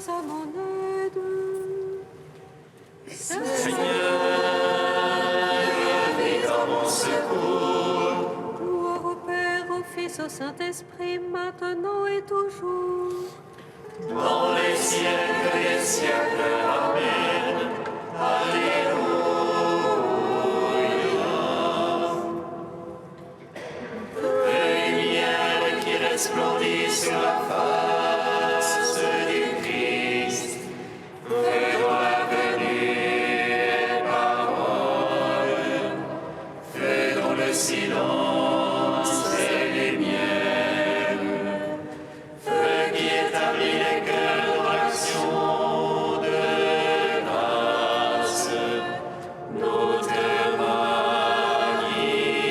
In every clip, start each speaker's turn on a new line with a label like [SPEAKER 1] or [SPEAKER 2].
[SPEAKER 1] à mon aide.
[SPEAKER 2] Seigneur, viens à mon secours.
[SPEAKER 1] Gloire au Père, au Fils, au Saint-Esprit, maintenant et toujours.
[SPEAKER 2] Dans les siècles des siècles. Amen. Alléluia. Lumière qui resplendit sur la face du Christ, fais dans la venue et parole, fais dans le silence et les miels, feu qui établit les cœurs dans l'action de grâce, nous te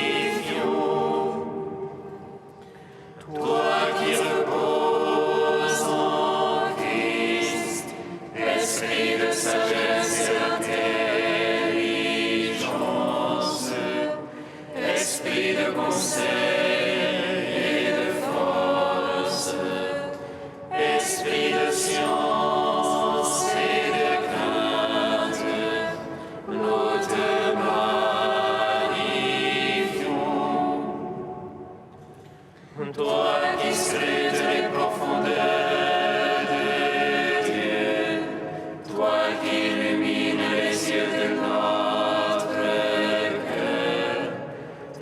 [SPEAKER 2] magnifions. Toi qui reposes en Christ, esprit de sagesse et d'intelligence, esprit de conseil et de force, esprit de science et de crainte, nous te magnifions. Toi qui scrutes les profondeurs de Dieu, toi qui illumines les yeux de notre cœur,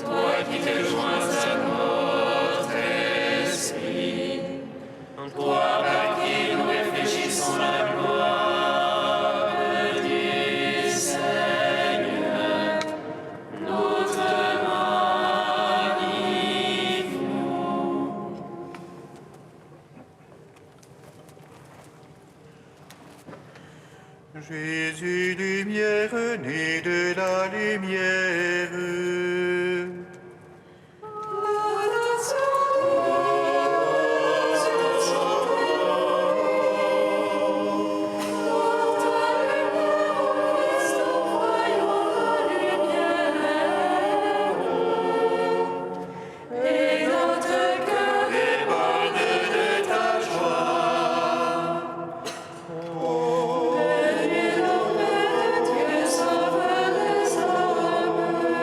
[SPEAKER 2] toi qui te joins à notre esprit, toi par qui nous réfléchissons la gloire du Seigneur, nous te magnifions.
[SPEAKER 3] Jésus, lumière, né de la lumière.
[SPEAKER 1] Et notre cœur
[SPEAKER 3] Déborde de ta joie.
[SPEAKER 1] Dieu sauve les hommes.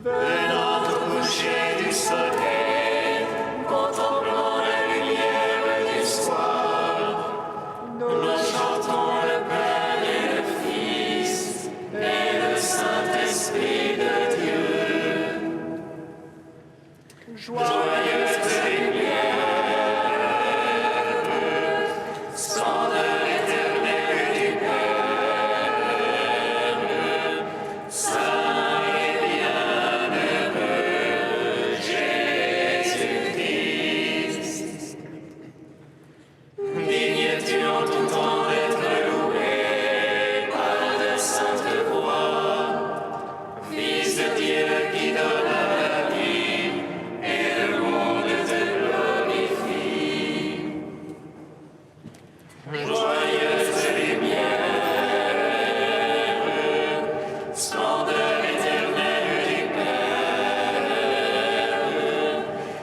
[SPEAKER 2] Venant au coucher du soleil, contemplant la lumière du soir, nous chantons le Père et le Fils et le Saint-Esprit de Dieu. Joyeuse lumière, splendeur éternelle du Père, Saint et bienheureux Jésus-Christ. Digne tu en tout temps d'être loué par de saintes voix, Fils de Dieu qui donne la vie, et le monde te glorifie. Joyeuse lumière, splendeur éternelle du Père,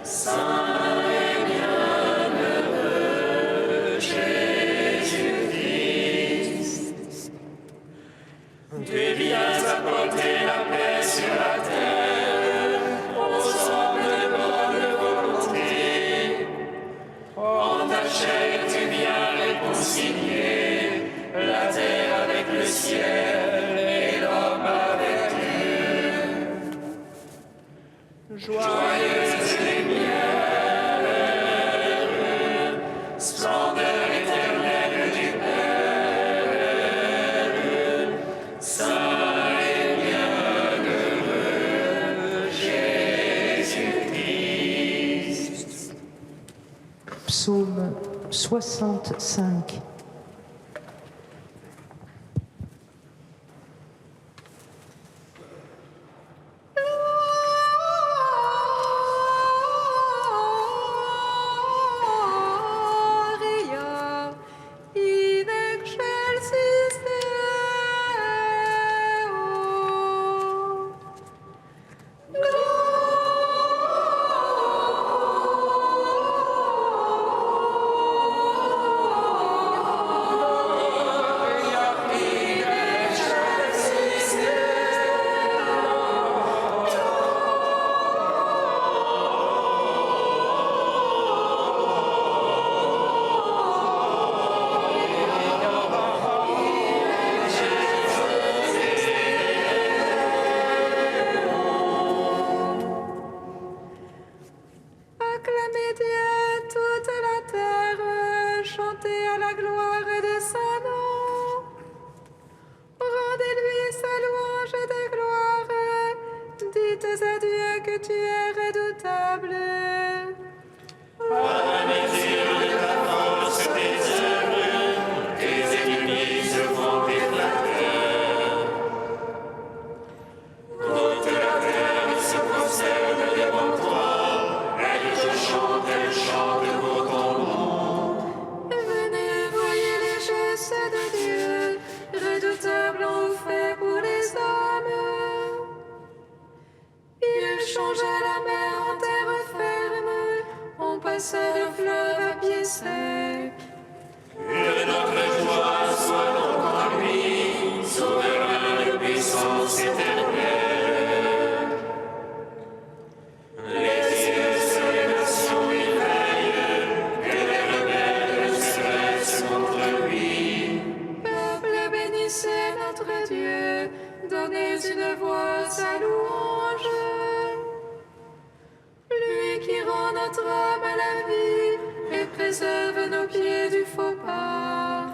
[SPEAKER 2] Saint et bienheureux Jésus-Christ. Tu viens apporter la paix sur la terre, aux hommes de bonne volonté. En ta chair, tu viens réconcilier la terre avec le ciel et l'homme avec Dieu. Joyeuse lumière, splendeur éternelle du Père, Saint et bienheureux Jésus-Christ.
[SPEAKER 4] Psaume 65.
[SPEAKER 1] Gloria in excelsis Deo. Acclamez Dieu toute la terre, chantez à la gloire de son nom. Rendez-lui sa louange de gloire, dites à Dieu que tu es redoutable.
[SPEAKER 2] À la mesure de ta force, tes œuvres, tes ennemis se font éclater. Toute la terre se prosterne devant toi, elle chante pour ton nom.
[SPEAKER 1] Venez, voyez les gestes de Dieu, redoutables en fait pour les hommes. Il changea la mer en terre ferme, on passa le fleuve à pied sec.
[SPEAKER 2] Que notre joie soit donc en lui, souverain de puissance éternelle. Les yeux sur les nations il veille, que les rebelles se dressent contre lui.
[SPEAKER 1] Peuple, bénissez notre Dieu, donnez une voix sa louange. Lui qui rend notre âme à la vie et préserve nos pieds du faux pas.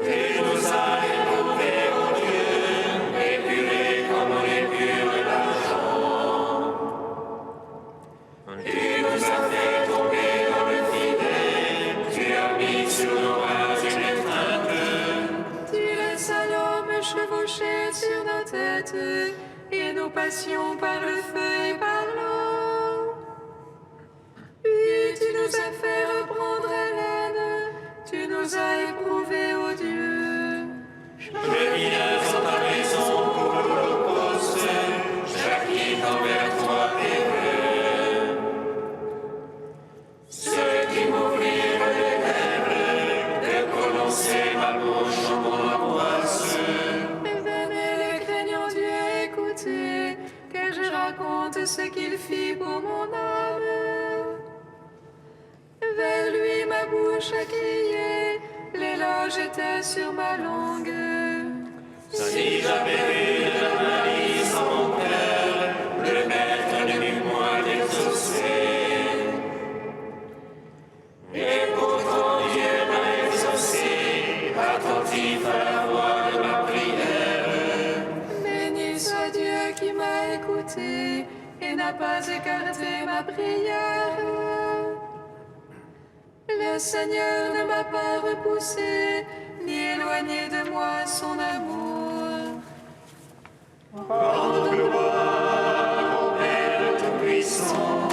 [SPEAKER 2] Il nous a éprouvés, ô Dieu, épurés comme on épure l'argent. Tu nous as fait tomber dans le filet, tu as mis sur nos bras une étreinte.
[SPEAKER 1] Tu laisses à l'homme chevaucher sur nos têtes et nos passions par le feu et par l'eau. Puis tu nous as fait reprendre haleine, tu nous as éprouvés, ô Dieu.
[SPEAKER 2] Je viens en ta maison pour l'holocauste, j'acquitte envers toi
[SPEAKER 1] raconte ce qu'il fit pour mon âme. Vers lui ma bouche a crié, l'éloge était sur ma langue.
[SPEAKER 2] Si j'avais vu de la malice en mon cœur, le maître ne m'eût point exaucé. Et pourtant Dieu m'a exaucé, attentif à la voix de ma prière.
[SPEAKER 1] Béni soit Dieu qui m'a écouté et n'a pas écarté ma prière. Le Seigneur ne m'a pas repoussé, ni éloigné de moi son amour.
[SPEAKER 2] Rende gloire au Père Tout-Puissant,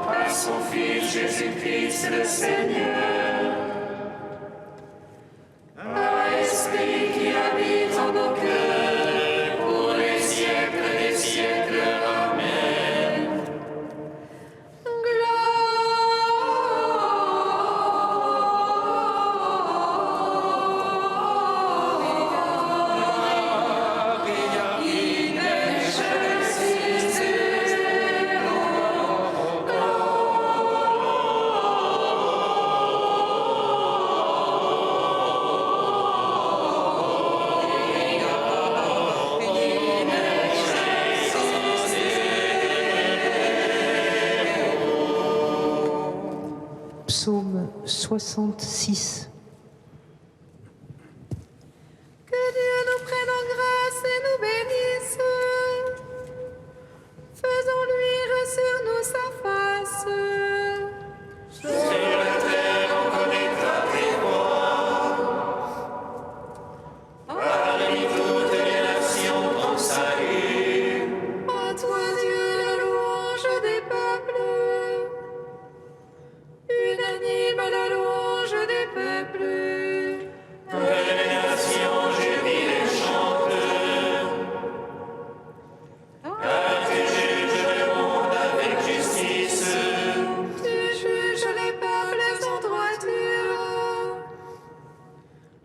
[SPEAKER 2] à son Fils Jésus-Christ le Seigneur. À Esprit qui habite en nos cœurs, pour les siècles des siècles. Amen.
[SPEAKER 4] Psaume 66.
[SPEAKER 1] Que Dieu nous prenne en grâce et nous bénisse. Faisons luire sur nous sa face.
[SPEAKER 2] Sur la terre on connaîtra tes voix. Parmi toutes les nations ton salut.
[SPEAKER 1] À toi Dieu, la louange des peuples. Unanime à la louange des peuples.
[SPEAKER 2] Que les nations jubilent et chantent. Car tu juges le monde avec justice.
[SPEAKER 1] Tu juges les peuples en droiture.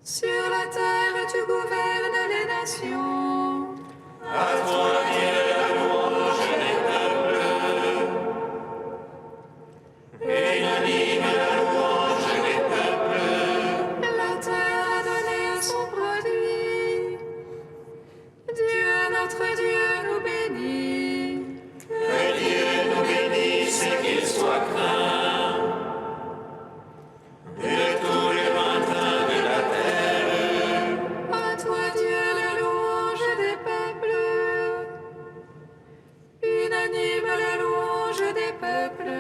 [SPEAKER 1] Sur la terre, tu gouvernes les nations.
[SPEAKER 2] À toi, Dieu, la louange des peuples. Unanime la louange des peuples.
[SPEAKER 1] La terre a donné son produit. Dieu, notre Dieu, nous bénit.
[SPEAKER 2] Que Dieu nous bénisse et qu'il soit craint de tous les lointains de la terre.
[SPEAKER 1] À toi Dieu, la louange des peuples. Unanime la louange des peuples.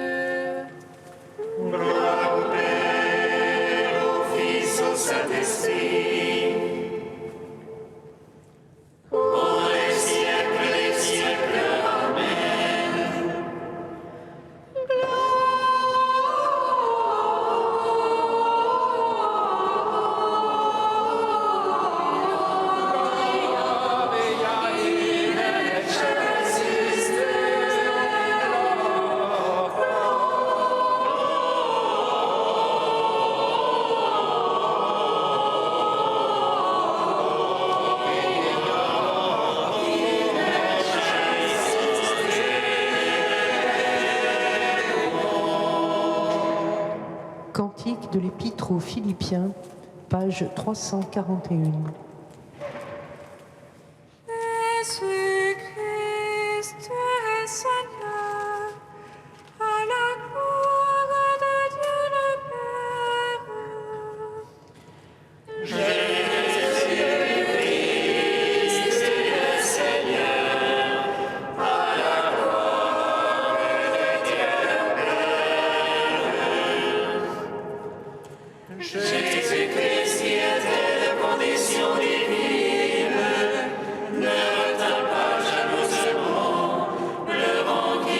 [SPEAKER 2] Gloire au Père, au Fils, au Saint-Esprit. Pour les siècles des siècles. Amen.
[SPEAKER 4] Cantique de l'Épître aux Philippiens, page 341.
[SPEAKER 1] Jésus-Christ, tu es Seigneur, à la gloire de Dieu le Père.
[SPEAKER 2] Jésus-Christ qui était de condition divine, ne retint pas jalousement le rang qui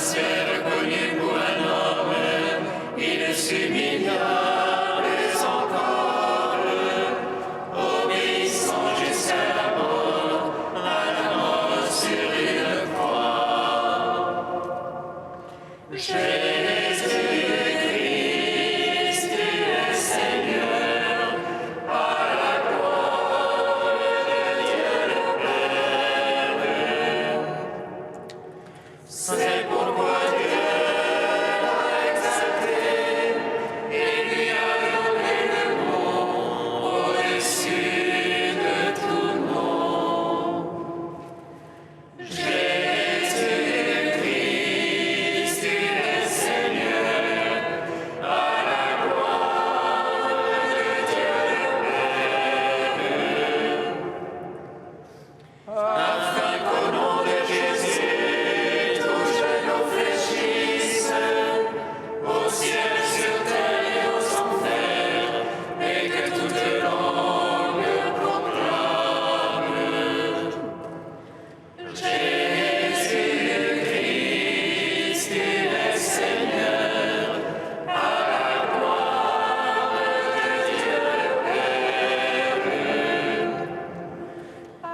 [SPEAKER 2] s'est reconnu pour un homme, il s'humilia, mais encore, obéissant jusqu'à la mort sur une croix. Jésus-Christ, tu es Seigneur, à la gloire de Dieu le Père. C'est pourquoi Dieu l'a exalté et lui a donné le nom au-dessus de tout nom. Jésus-Christ, tu es Seigneur, à la gloire de Dieu le Père. Afin qu'au nom de Jésus, tout genou fléchisse, au ciel, sur terre et aux enfers, et que toute langue proclame: Jésus-Christ, tu es Seigneur, à la gloire de Dieu le Père.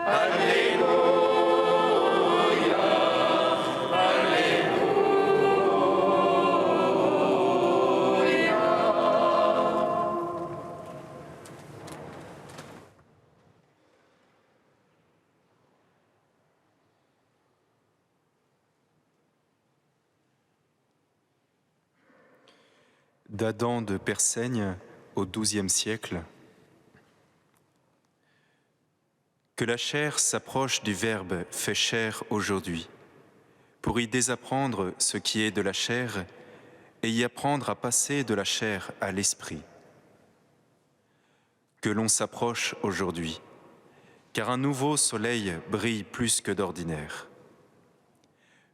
[SPEAKER 2] Alléluia,
[SPEAKER 5] D'Adam de Persaigne au XIIe siècle. Que la chair s'approche du Verbe fait chair aujourd'hui, pour y désapprendre ce qui est de la chair et y apprendre à passer de la chair à l'esprit. Que l'on s'approche aujourd'hui, car un nouveau soleil brille plus que d'ordinaire.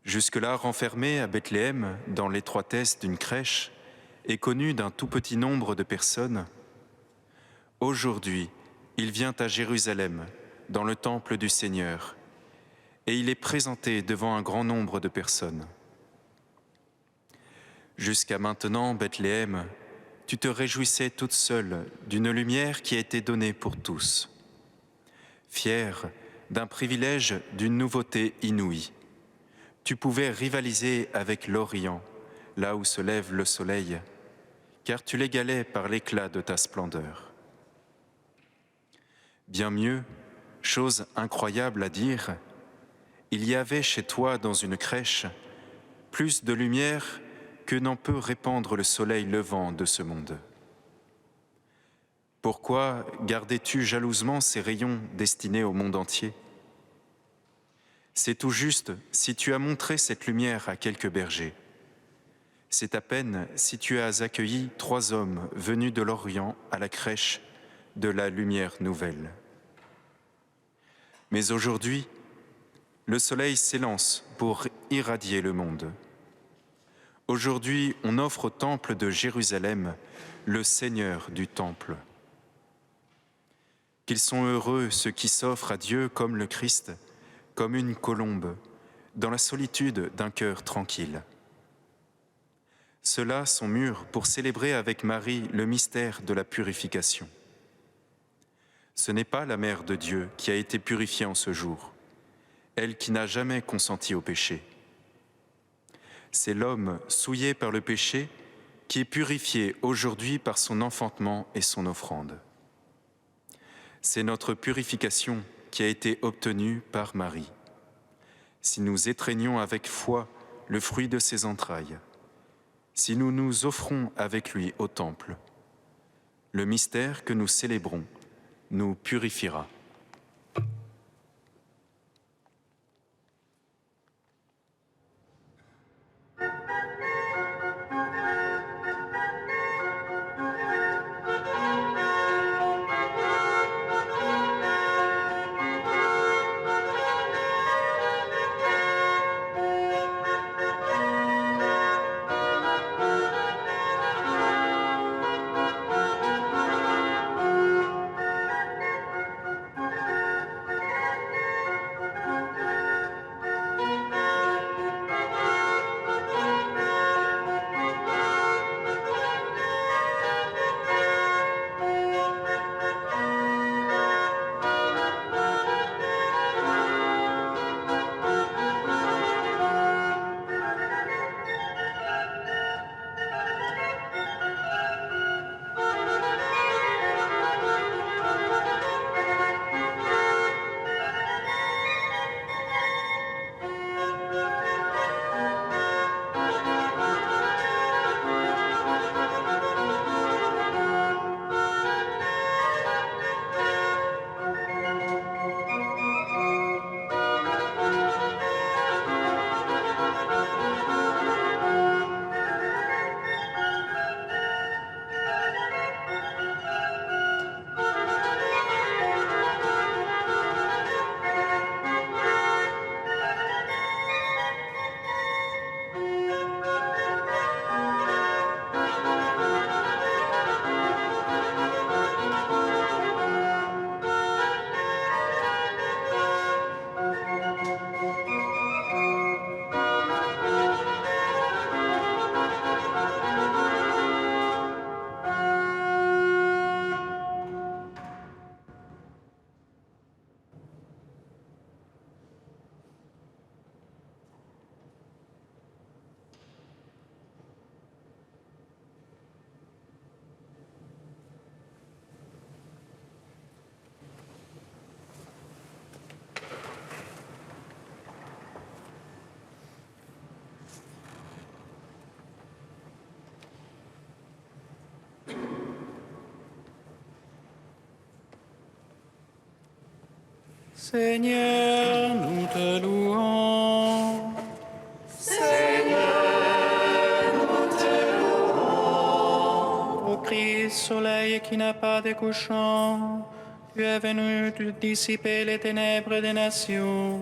[SPEAKER 5] Jusque-là renfermé à Bethléem, dans l'étroitesse d'une crèche, et connu d'un tout petit nombre de personnes, aujourd'hui, il vient à Jérusalem, dans le temple du Seigneur, et il est présenté devant un grand nombre de personnes. Jusqu'à maintenant, Bethléem, tu te réjouissais toute seule d'une lumière qui a été donnée pour tous. Fière d'un privilège d'une nouveauté inouïe, tu pouvais rivaliser avec l'Orient, là où se lève le soleil, car tu l'égalais par l'éclat de ta splendeur. Bien mieux, chose incroyable à dire, il y avait chez toi dans une crèche plus de lumière que n'en peut répandre le soleil levant de ce monde. Pourquoi gardais-tu jalousement ces rayons destinés au monde entier? C'est tout juste si tu as montré cette lumière à quelques bergers. C'est à peine si tu as accueilli 3 hommes venus de l'Orient à la crèche de la lumière nouvelle. Mais aujourd'hui, le soleil s'élance pour irradier le monde. Aujourd'hui, on offre au temple de Jérusalem le Seigneur du temple. Qu'ils sont heureux ceux qui s'offrent à Dieu comme le Christ, comme une colombe, dans la solitude d'un cœur tranquille. Ceux-là sont mûrs pour célébrer avec Marie le mystère de la purification. Ce n'est pas la Mère de Dieu qui a été purifiée en ce jour, elle qui n'a jamais consenti au péché. C'est l'homme souillé par le péché qui est purifié aujourd'hui par son enfantement et son offrande. C'est notre purification qui a été obtenue par Marie. Si nous étreignons avec foi le fruit de ses entrailles, si nous nous offrons avec lui au temple, le mystère que nous célébrons nous purifiera.
[SPEAKER 3] Seigneur, nous te louons. Ô Christ, soleil qui n'a pas de couchant, tu es venu dissiper les ténèbres des nations.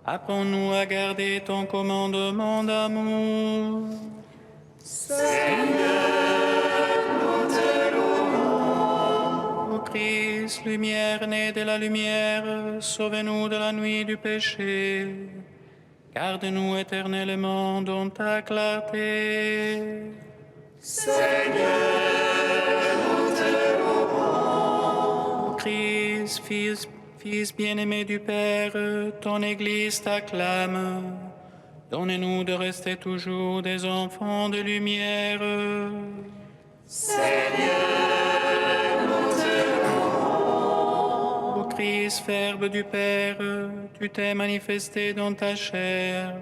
[SPEAKER 3] Apprends-nous à garder ton commandement d'amour. Ô Christ, lumière née de la lumière, sauve-nous de la nuit du péché. Garde-nous éternellement dans ta clarté. Ô Christ, Fils bien-aimé du Père, ton Église t'acclame. Donne-nous de rester toujours des enfants de lumière. Ô Christ, Verbe du Père, tu t'es manifesté dans ta chair.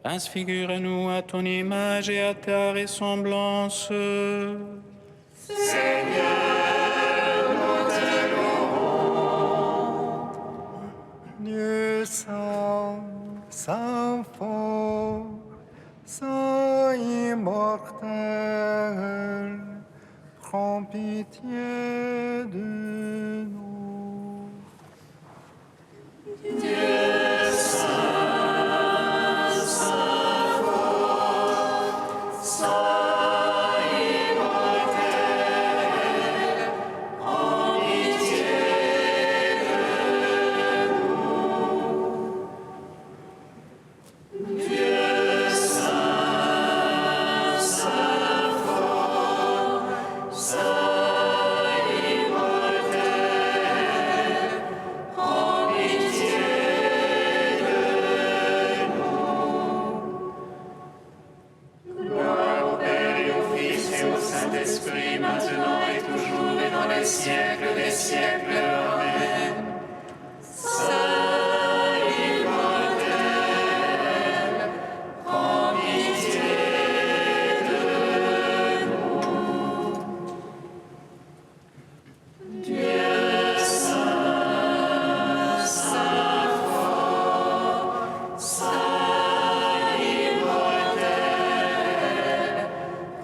[SPEAKER 3] Transfigure-nous à ton image et à ta ressemblance.
[SPEAKER 6] Dieu saint, saint fort, saint immortel, prends pitié de nous.
[SPEAKER 2] Saint-Esprit, maintenant et toujours et dans les siècles des siècles. Amen. Saint immortel, prends pitié de nous. Dieu saint, saint fort, saint immortel,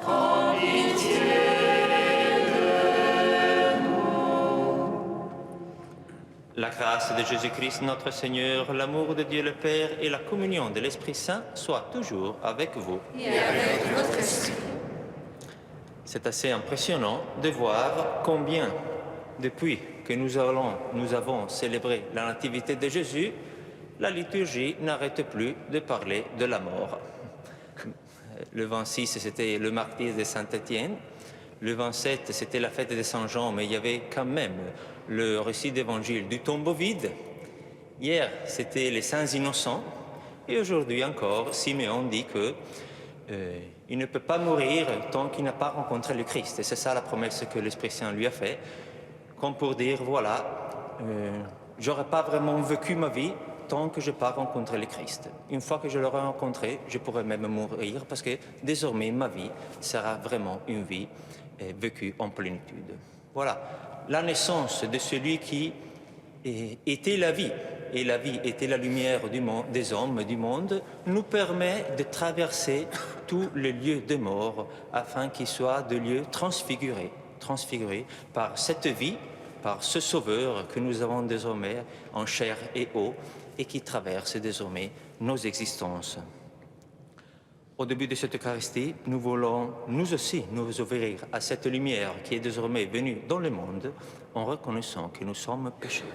[SPEAKER 2] prends pitié.
[SPEAKER 7] La grâce de Jésus-Christ, notre Seigneur, l'amour de Dieu le Père et la communion de l'Esprit Saint soient toujours avec vous.
[SPEAKER 1] Et avec votre esprit.
[SPEAKER 7] C'est assez impressionnant de voir combien, depuis que nous avons célébré la Nativité de Jésus, la liturgie n'arrête plus de parler de la mort. Le 26, c'était le martyre de Saint-Étienne. Le 27, c'était la fête de Saint-Jean, mais il y avait quand même le récit d'évangile du tombeau vide. Hier, c'était les saints innocents. Et aujourd'hui encore, Siméon dit que il ne peut pas mourir tant qu'il n'a pas rencontré le Christ. Et c'est ça la promesse que l'Esprit Saint lui a faite, comme pour dire, voilà, j'aurais pas vraiment vécu ma vie tant que je n'ai pas rencontré le Christ. Une fois que je l'aurai rencontré, je pourrais même mourir parce que désormais ma vie sera vraiment une vie vécue en plénitude. Voilà, la naissance de celui qui était la vie, et la vie était la lumière du monde, des hommes du monde, nous permet de traverser tous les lieux de mort afin qu'ils soient des lieux transfigurés par cette vie, par ce Sauveur que nous avons désormais en chair et eau et qui traverse désormais nos existences. Au début de cette Eucharistie, nous voulons nous aussi nous ouvrir à cette lumière qui est désormais venue dans le monde en reconnaissant que nous sommes pécheurs.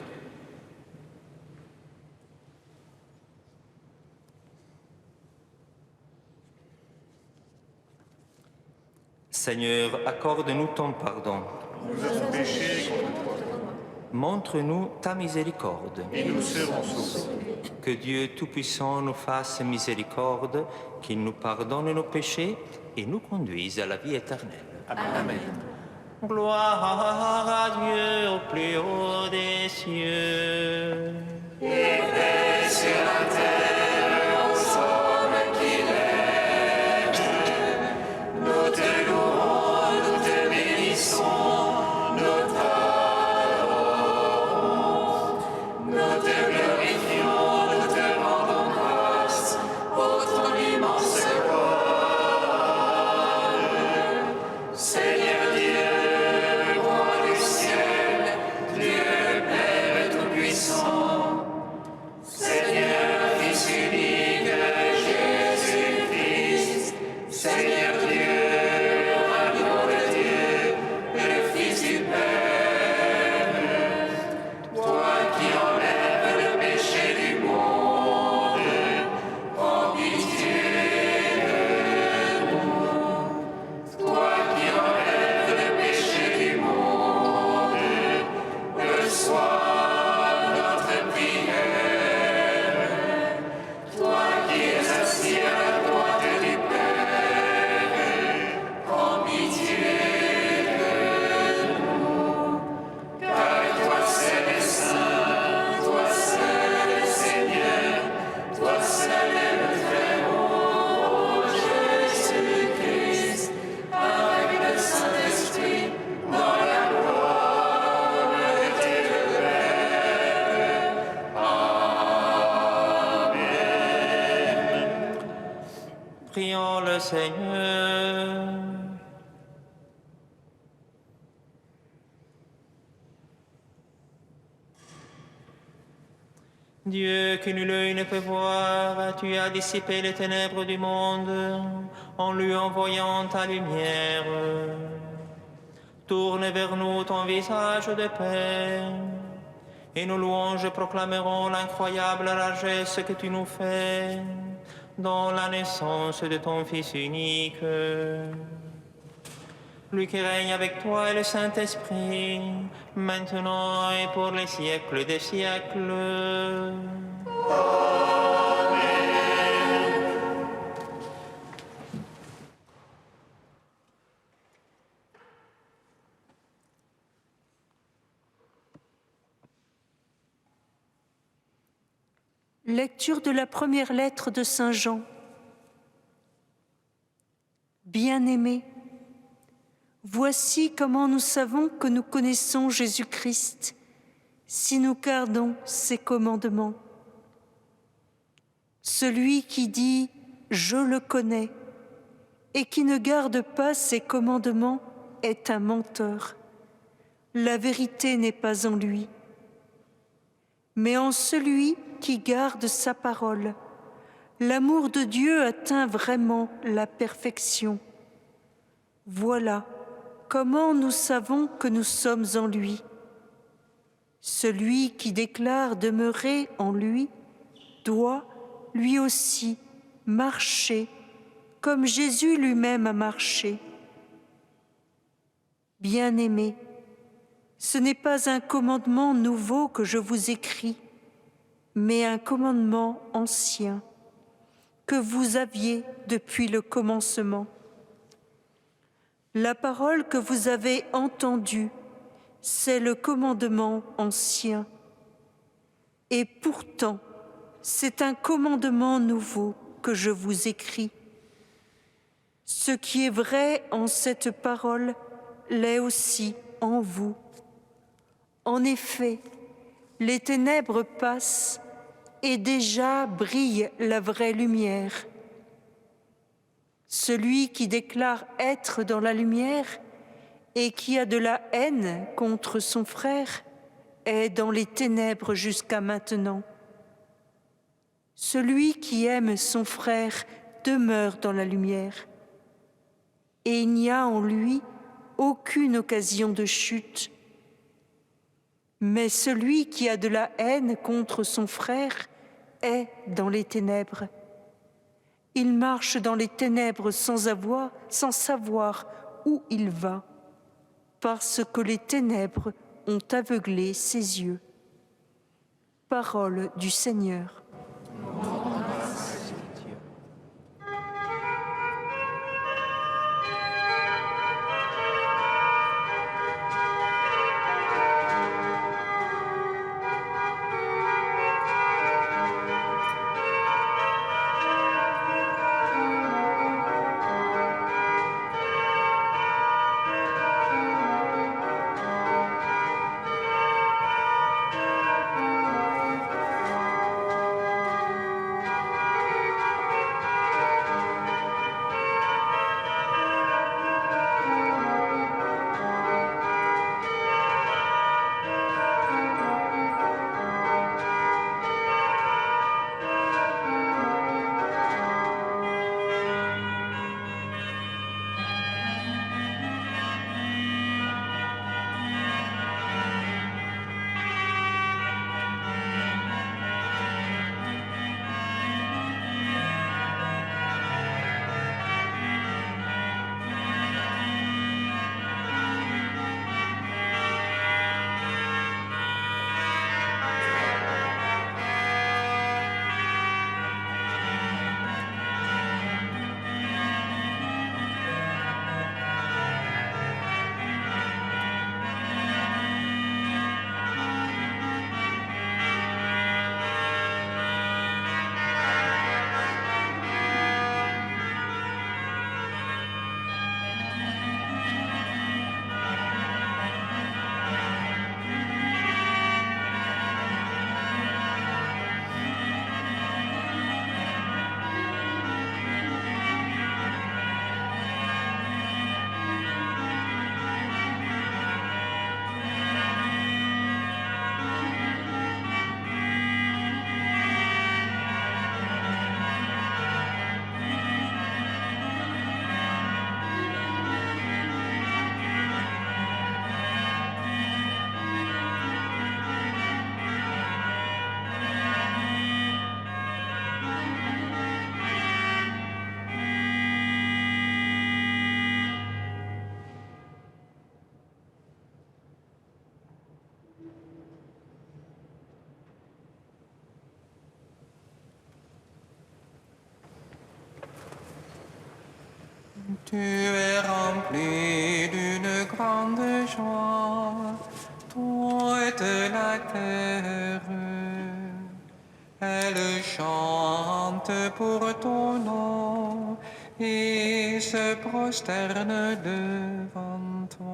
[SPEAKER 7] Seigneur, accorde-nous ton pardon.
[SPEAKER 3] Nous avons péché contre toi,
[SPEAKER 7] Montre-nous ta miséricorde.
[SPEAKER 3] et nous serons sauvés.
[SPEAKER 7] Que Dieu Tout-Puissant nous fasse miséricorde, qu'il nous pardonne nos péchés et nous conduise à la vie éternelle.
[SPEAKER 3] Amen.
[SPEAKER 7] Gloire à Dieu au plus haut des cieux.
[SPEAKER 2] Sur la terre, aux hommes qu'il aime. Nous te louons, nous te bénissons, nous t'adorons. Nous te
[SPEAKER 7] Prions le Seigneur. Dieu que nul œil ne peut voir, tu as dissipé les ténèbres du monde en lui envoyant ta lumière. Tourne vers nous ton visage de paix, et nos louanges proclameront l'incroyable largesse que tu nous fais dans la naissance de ton Fils unique. Lui qui règne avec toi et le Saint-Esprit, maintenant et pour les siècles des siècles.
[SPEAKER 8] Lecture de la première lettre de Saint Jean. Bien-aimés, voici comment nous savons que nous connaissons Jésus-Christ, si nous gardons ses commandements. Celui qui dit « Je le connais » et qui ne garde pas ses commandements est un menteur. La vérité n'est pas en lui. Mais en celui qui garde sa parole, l'amour de Dieu atteint vraiment la perfection. Voilà comment nous savons que nous sommes en lui. Celui qui déclare demeurer en lui doit, lui aussi, marcher comme Jésus lui-même a marché. Bien-aimés, ce n'est pas un commandement nouveau que je vous écris, mais un commandement ancien que vous aviez depuis le commencement. La parole que vous avez entendue, c'est le commandement ancien. Et pourtant, c'est un commandement nouveau que je vous écris. Ce qui est vrai en cette parole l'est aussi en vous. En effet, les ténèbres passent et déjà brille la vraie lumière. Celui qui déclare être dans la lumière et qui a de la haine contre son frère est dans les ténèbres jusqu'à maintenant. Celui qui aime son frère demeure dans la lumière, et il n'y a en lui aucune occasion de chute. Mais celui qui a de la haine contre son frère est dans les ténèbres. Il marche dans les ténèbres sans savoir où il va, parce que les ténèbres ont aveuglé ses yeux. Parole du Seigneur.
[SPEAKER 3] Tu es rempli d'une grande joie, toute la terre. Elle chante pour ton nom et se prosterne devant toi.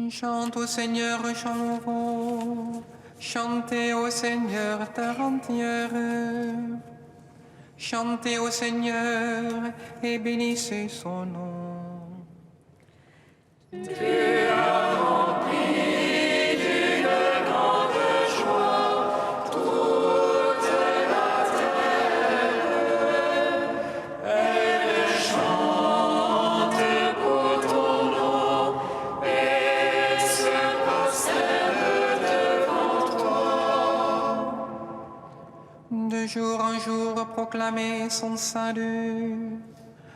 [SPEAKER 3] Chante au Seigneur, chant nouveau, chantez au Seigneur terre entière. Chantez au Seigneur et bénissez son nom. De jour en jour, proclamez son salut,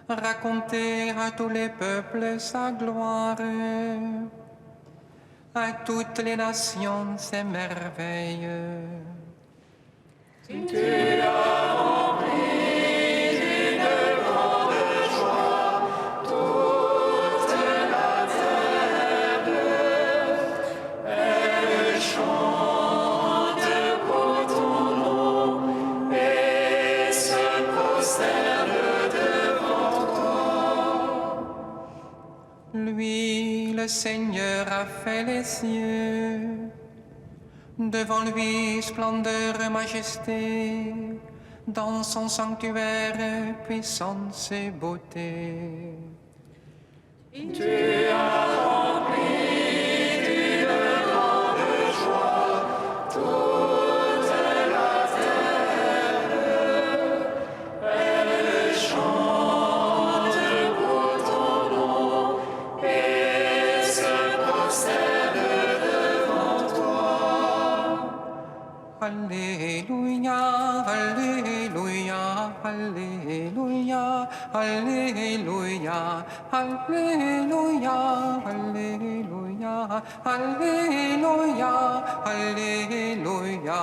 [SPEAKER 3] racontez à tous les peuples sa gloire, à toutes les nations ses merveilles. Lui, le Seigneur a fait les cieux, devant lui splendeur et majesté, dans son sanctuaire puissance et beauté. Alléluia, Alléluia, Alléluia, Alléluia, Alléluia, Alléluia, Alléluia, Alléluia.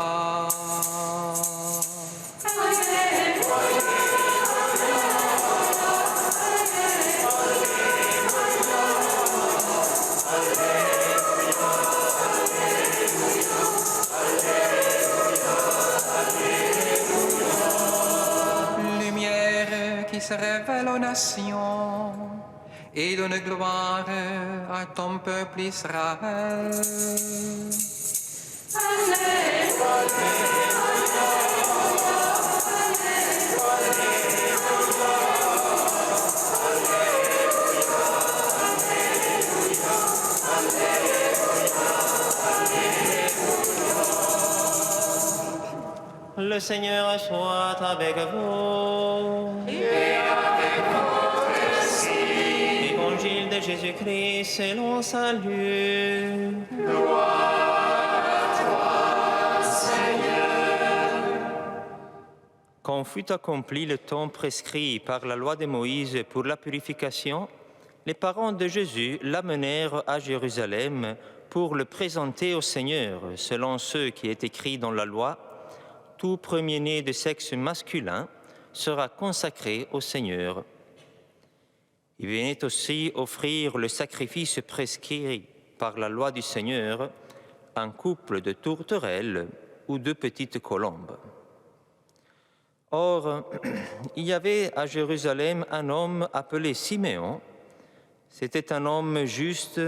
[SPEAKER 3] Lumière qui se révèle aux nations et donne gloire à ton peuple Israël.
[SPEAKER 7] Le Seigneur soit avec vous. Et avec votre esprit. Évangile de Jésus-Christ selon salut. Gloire à toi, Seigneur. Quand fut accompli le temps prescrit par la loi de Moïse pour la purification, les parents de Jésus l'amenèrent à Jérusalem pour le présenter au Seigneur, selon ce qui est écrit dans la loi. Tout premier-né de sexe masculin sera consacré au Seigneur. Il venait aussi offrir le sacrifice prescrit par la loi du Seigneur, un couple de tourterelles ou de petites colombes. Or, il y avait à Jérusalem un homme appelé Siméon. C'était un homme juste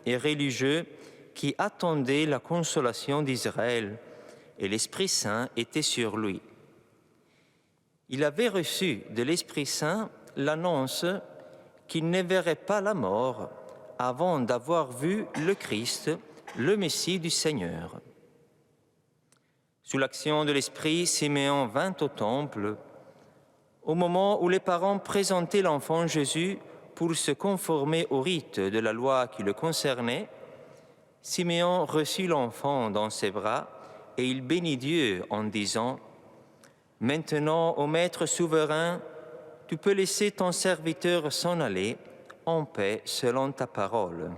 [SPEAKER 7] et religieux qui attendait la consolation d'Israël, et l'Esprit Saint était sur lui. Il avait reçu de l'Esprit Saint l'annonce qu'il ne verrait pas la mort avant d'avoir vu le Christ, le Messie du Seigneur. Sous l'action de l'Esprit, Siméon vint au temple au moment où les parents présentaient l'enfant Jésus pour se conformer au rite de la loi qui le concernait. Simeon reçut l'enfant dans ses bras et il bénit Dieu en disant « Maintenant, ô Maître souverain, tu peux laisser ton serviteur s'en aller en paix selon ta parole.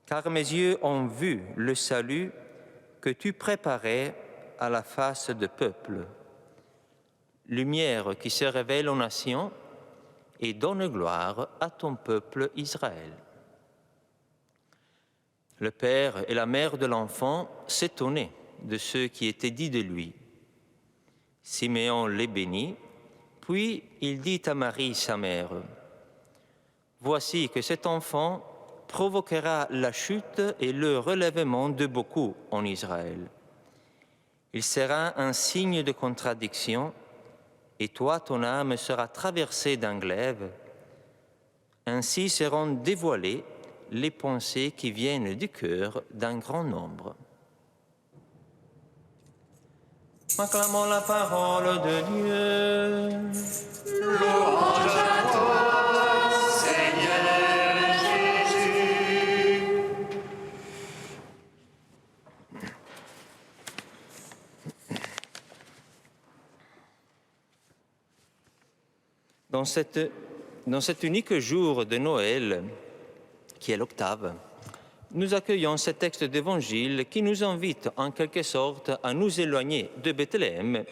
[SPEAKER 7] Car mes yeux ont vu le salut que tu préparais à la face de peuple, lumière qui se révèle aux nations et donne gloire à ton peuple Israël. » Le père et la mère de l'enfant s'étonnaient de ce qui était dit de lui. Simeon les bénit, puis il dit à Marie, sa mère, « Voici que cet enfant provoquera la chute et le relèvement de beaucoup en Israël. Il sera un signe de contradiction, et toi, ton âme sera traversée d'un glaive. Ainsi seront dévoilées les pensées qui viennent du cœur d'un grand nombre. » Acclamons la parole de Dieu.
[SPEAKER 2] Louange à toi, Seigneur Jésus.
[SPEAKER 7] Dans cet unique jour de Noël, qui est l'octave, nous accueillons ce texte d'évangile qui nous invite en quelque sorte à nous éloigner de Bethléem,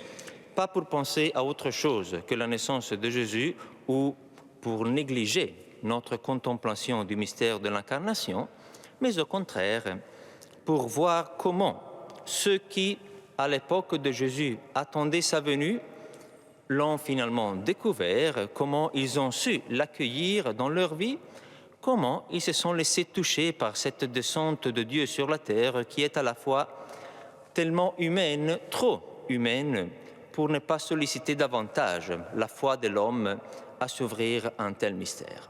[SPEAKER 7] pas pour penser à autre chose que la naissance de Jésus ou pour négliger notre contemplation du mystère de l'incarnation, mais au contraire, pour voir comment ceux qui, à l'époque de Jésus, attendaient sa venue, l'ont finalement découvert, comment ils ont su l'accueillir dans leur vie, comment ils se sont laissés toucher par cette descente de Dieu sur la terre qui est à la fois tellement humaine, trop humaine, pour ne pas solliciter davantage la foi de l'homme à s'ouvrir à un tel mystère.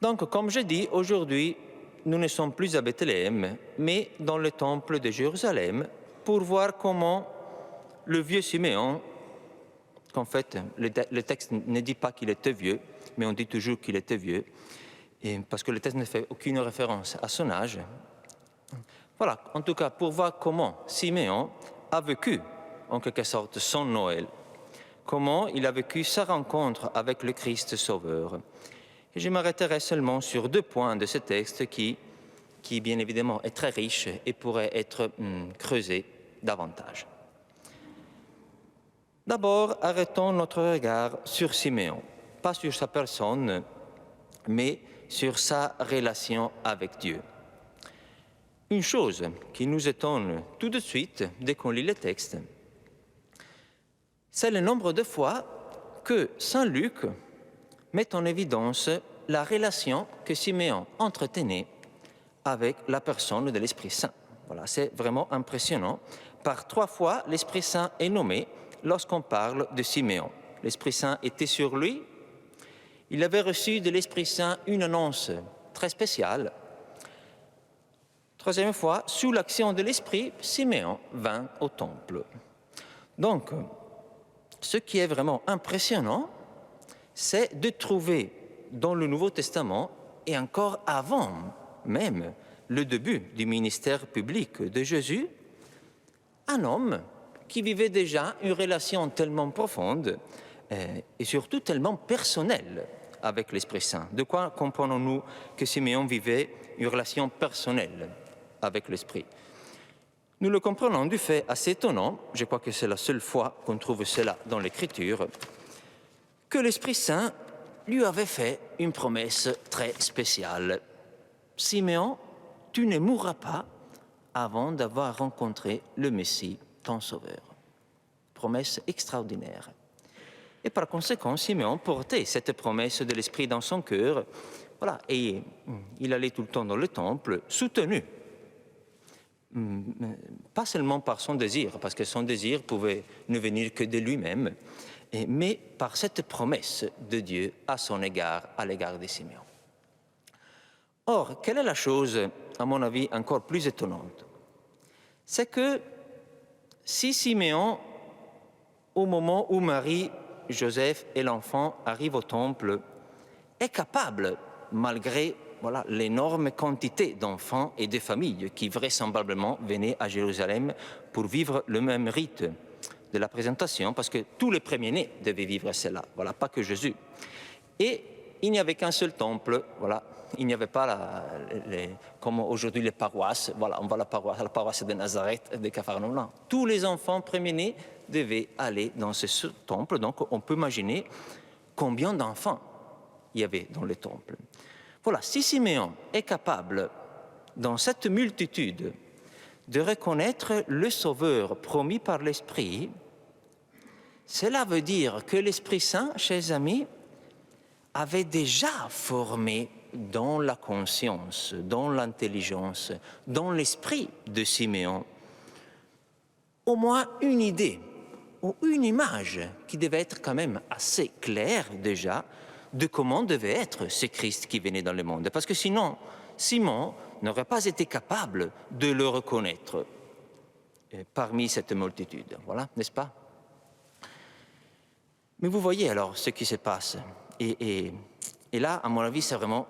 [SPEAKER 7] Donc, comme je dis, aujourd'hui, nous ne sommes plus à Bethléem, mais dans le temple de Jérusalem, pour voir comment le vieux Siméon, qu'en fait, le texte ne dit pas qu'il était vieux, mais on dit toujours qu'il était vieux, parce que le texte ne fait aucune référence à son âge. Voilà, en tout cas, pour voir comment Siméon a vécu, en quelque sorte, son Noël, comment il a vécu sa rencontre avec le Christ Sauveur. Et je m'arrêterai seulement sur 2 points de ce texte qui bien évidemment, est très riche et pourrait être creusé davantage. D'abord, arrêtons notre regard sur Siméon, pas sur sa personne, mais sur sa relation avec Dieu. Une chose qui nous étonne tout de suite dès qu'on lit le texte, c'est le nombre de fois que Saint Luc met en évidence la relation que Siméon entretenait avec la personne de l'Esprit Saint. Voilà, c'est vraiment impressionnant. Par 3 fois, l'Esprit Saint est nommé lorsqu'on parle de Siméon. L'Esprit Saint était sur lui. Il avait reçu de l'Esprit Saint une annonce très spéciale. 3e fois, sous l'action de l'Esprit, Siméon vint au temple. Donc, ce qui est vraiment impressionnant, c'est de trouver dans le Nouveau Testament, et encore avant même le début du ministère public de Jésus, un homme qui vivait déjà une relation tellement profonde et surtout tellement personnelle avec l'Esprit Saint. De quoi comprenons-nous que Siméon vivait une relation personnelle avec l'Esprit? Nous le comprenons du fait assez étonnant, je crois que c'est la seule fois qu'on trouve cela dans l'Écriture, que l'Esprit Saint lui avait fait une promesse très spéciale. Siméon, tu ne mourras pas avant d'avoir rencontré le Messie, ton Sauveur. Promesse extraordinaire. Et par conséquent, Siméon portait cette promesse de l'Esprit dans son cœur. Voilà, et il allait tout le temps dans le temple, soutenu. Pas seulement par son désir, parce que son désir pouvait ne venir que de lui-même, mais par cette promesse de Dieu à son égard, à l'égard de Siméon. Or, quelle est la chose, à mon avis, encore plus étonnante? C'est que si Siméon, au moment où Marie, Joseph et l'enfant arrivent au temple, est capable, malgré voilà, l'énorme quantité d'enfants et de familles qui vraisemblablement venaient à Jérusalem pour vivre le même rite de la présentation, parce que tous les premiers-nés devaient vivre cela, voilà, pas que Jésus. Et il n'y avait qu'un seul temple, voilà. Il n'y avait pas, comme aujourd'hui, les paroisses. Voilà, on voit la paroisse de Nazareth, de Capharnaüm. Tous les enfants premiers-nés devaient aller dans ce temple. Donc, on peut imaginer combien d'enfants il y avait dans le temple. Voilà, si Siméon est capable, dans cette multitude, de reconnaître le Sauveur promis par l'Esprit, cela veut dire que l'Esprit Saint, chers amis, avait déjà formé dans la conscience, dans l'intelligence, dans l'esprit de Siméon, au moins une idée ou une image qui devait être quand même assez claire déjà de comment devait être ce Christ qui venait dans le monde. Parce que sinon, Simon n'aurait pas été capable de le reconnaître parmi cette multitude. Voilà, n'est-ce pas? Mais vous voyez alors ce qui se passe. Et là, à mon avis, c'est vraiment,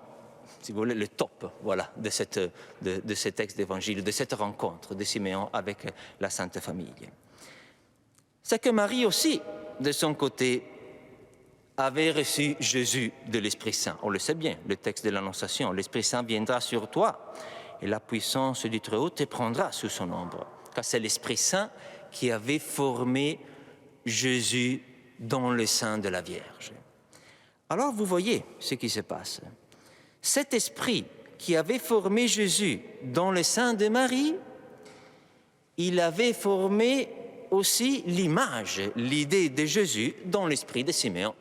[SPEAKER 7] si vous voulez, le top, voilà, de ce texte d'évangile, de cette rencontre de Siméon avec la Sainte Famille. C'est que Marie aussi, de son côté, avait reçu Jésus de l'Esprit Saint. On le sait bien, le texte de l'Annonciation. L'Esprit Saint viendra sur toi et la puissance du Très-Haut te prendra sous son ombre. Car c'est l'Esprit Saint qui avait formé Jésus dans le sein de la Vierge. Alors vous voyez ce qui se passe. Cet esprit qui avait formé Jésus dans le sein de Marie, il avait formé aussi l'image, l'idée de Jésus dans l'esprit de Siméon,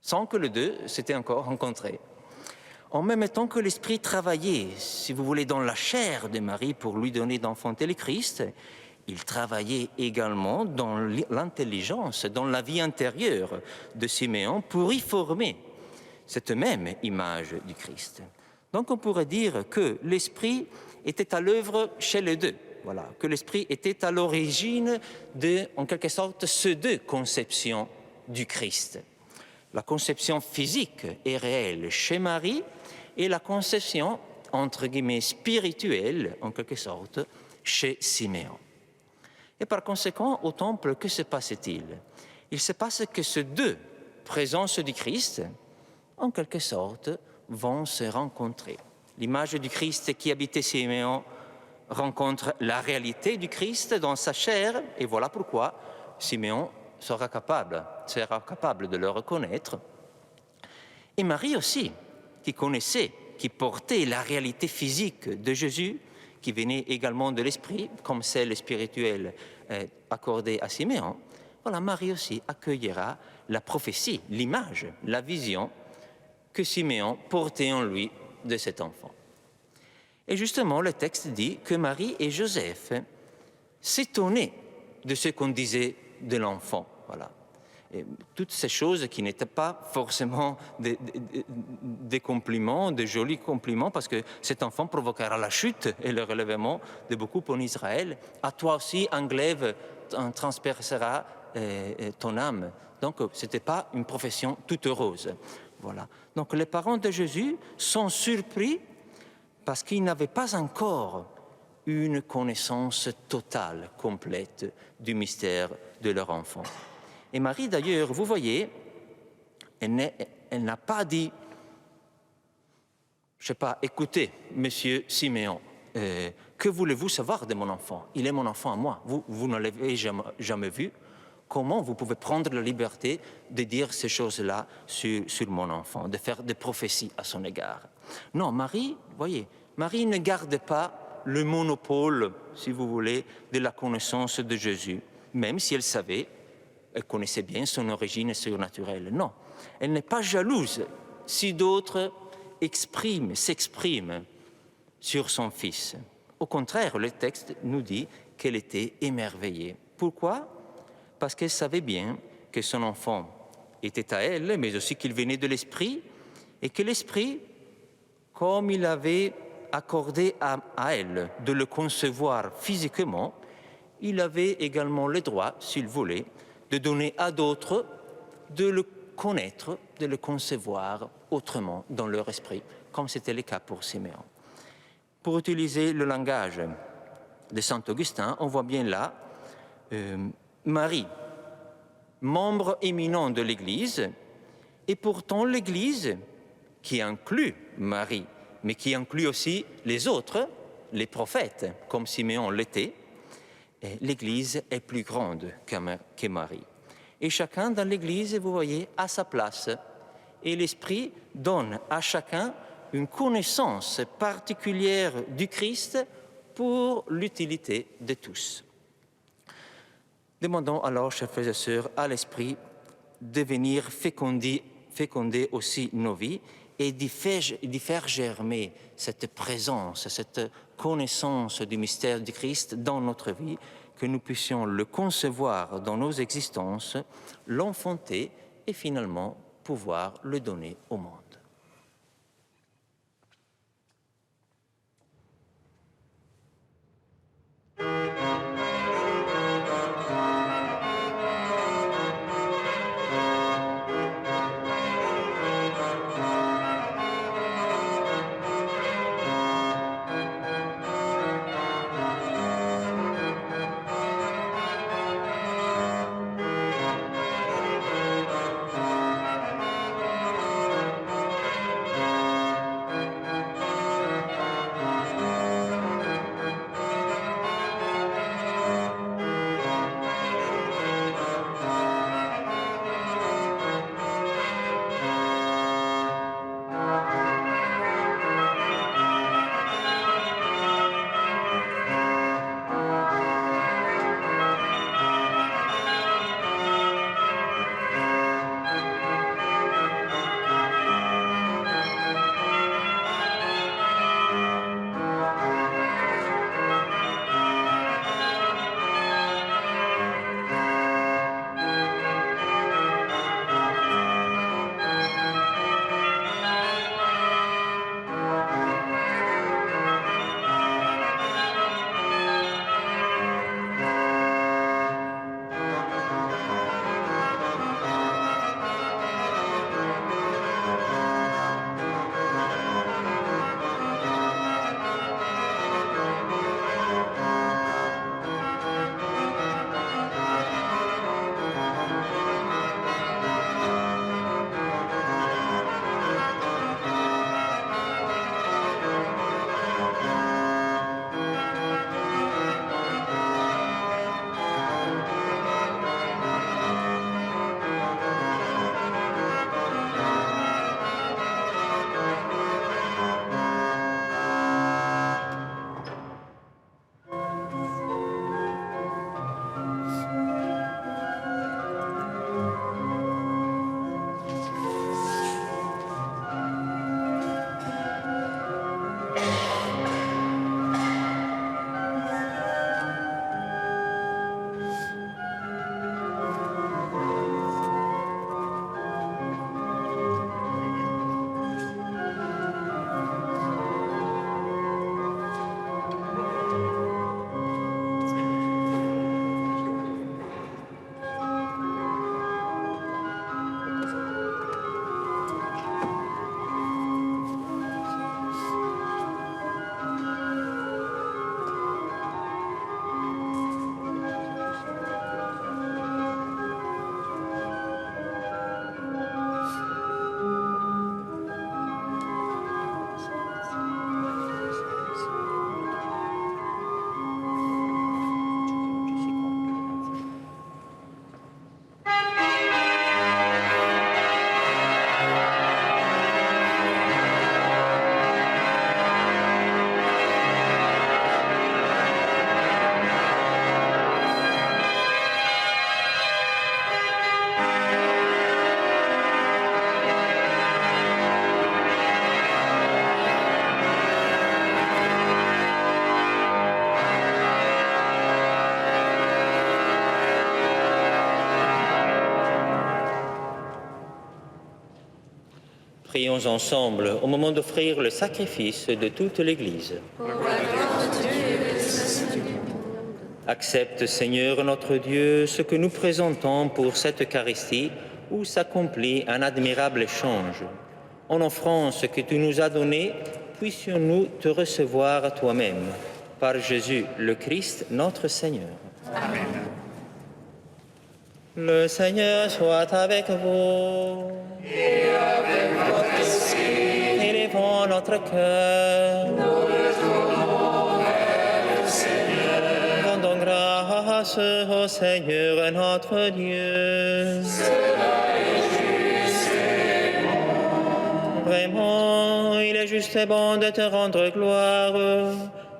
[SPEAKER 7] sans que les deux s'étaient encore rencontrés. En même temps que l'esprit travaillait, si vous voulez, dans la chair de Marie pour lui donner d'enfanter le Christ, il travaillait également dans l'intelligence, dans la vie intérieure de Siméon pour y former cette même image du Christ. Donc on pourrait dire que l'Esprit était à l'œuvre chez les deux. Voilà, que l'Esprit était à l'origine de, en quelque sorte, ces deux conceptions du Christ. La conception physique et réelle chez Marie et la conception, entre guillemets, spirituelle, en quelque sorte, chez Siméon. Et par conséquent, au temple, que se passe-t-il? Il se passe que ces deux présences du Christ, en quelque sorte, vont se rencontrer. L'image du Christ qui habitait Siméon rencontre la réalité du Christ dans sa chair, et voilà pourquoi Siméon sera capable de le reconnaître. Et Marie aussi, qui connaissait, qui portait la réalité physique de Jésus, qui venait également de l'Esprit, comme celle spirituelle accordée à Siméon, voilà, Marie aussi accueillera la prophétie, l'image, la vision que Siméon portait en lui de cet enfant. Et justement, le texte dit que Marie et Joseph s'étonnaient de ce qu'on disait de l'enfant. Voilà. Et toutes ces choses qui n'étaient pas forcément des compliments, de jolis compliments, parce que cet enfant provoquera la chute et le relèvement de beaucoup en Israël. À toi aussi, un glaive transpercera ton âme. Donc, ce n'était pas une profession toute rose. Voilà. Donc, les parents de Jésus sont surpris parce qu'ils n'avaient pas encore une connaissance totale, complète du mystère de leur enfant. Et Marie, d'ailleurs, vous voyez, elle n'a pas dit, je ne sais pas, écoutez, monsieur Siméon, que voulez-vous savoir de mon enfant? Il est mon enfant à moi. Vous ne l'avez jamais vu. Comment vous pouvez prendre la liberté de dire ces choses-là sur mon enfant, de faire des prophéties à son égard? Non, Marie, voyez, Marie ne garde pas le monopole, si vous voulez, de la connaissance de Jésus, même si elle savait, elle connaissait bien son origine surnaturelle. Non, elle n'est pas jalouse si d'autres s'expriment sur son fils. Au contraire, le texte nous dit qu'elle était émerveillée. Pourquoi? Parce qu'elle savait bien que son enfant était à elle, mais aussi qu'il venait de l'Esprit, et que l'Esprit, comme il avait accordé à elle de le concevoir physiquement, il avait également le droit, s'il voulait, de donner à d'autres de le connaître de le concevoir autrement dans leur esprit, comme c'était le cas pour Siméon. Pour utiliser le langage de saint Augustin, on voit bien là Marie, membre éminent de l'Église, et pourtant l'Église, qui inclut Marie, mais qui inclut aussi les autres, les prophètes, comme Siméon l'était, l'Église est plus grande que Marie. Et chacun dans l'Église, vous voyez, a sa place. Et l'Esprit donne à chacun une connaissance particulière du Christ pour l'utilité de tous. Demandons alors, chers frères et sœurs, à l'Esprit de venir féconder aussi nos vies et d'y faire germer cette présence, cette connaissance du mystère du Christ dans notre vie, que nous puissions le concevoir dans nos existences, l'enfanter et finalement pouvoir le donner au monde. Prions ensemble au moment d'offrir le sacrifice de toute l'Église. Accepte, Seigneur notre Dieu, ce que nous présentons pour cette Eucharistie où s'accomplit un admirable échange. En offrant ce que tu nous as donné, puissions-nous te recevoir toi-même, par Jésus le Christ, notre Seigneur.
[SPEAKER 2] Amen.
[SPEAKER 7] Le Seigneur soit avec vous.
[SPEAKER 2] Et avec votre esprit,
[SPEAKER 7] Élevons notre cœur.
[SPEAKER 2] nous le tournons vers le Seigneur.
[SPEAKER 7] Rendons grâce au Seigneur notre Dieu.
[SPEAKER 2] Cela est juste et bon.
[SPEAKER 7] Vraiment, il est juste et bon de te rendre gloire,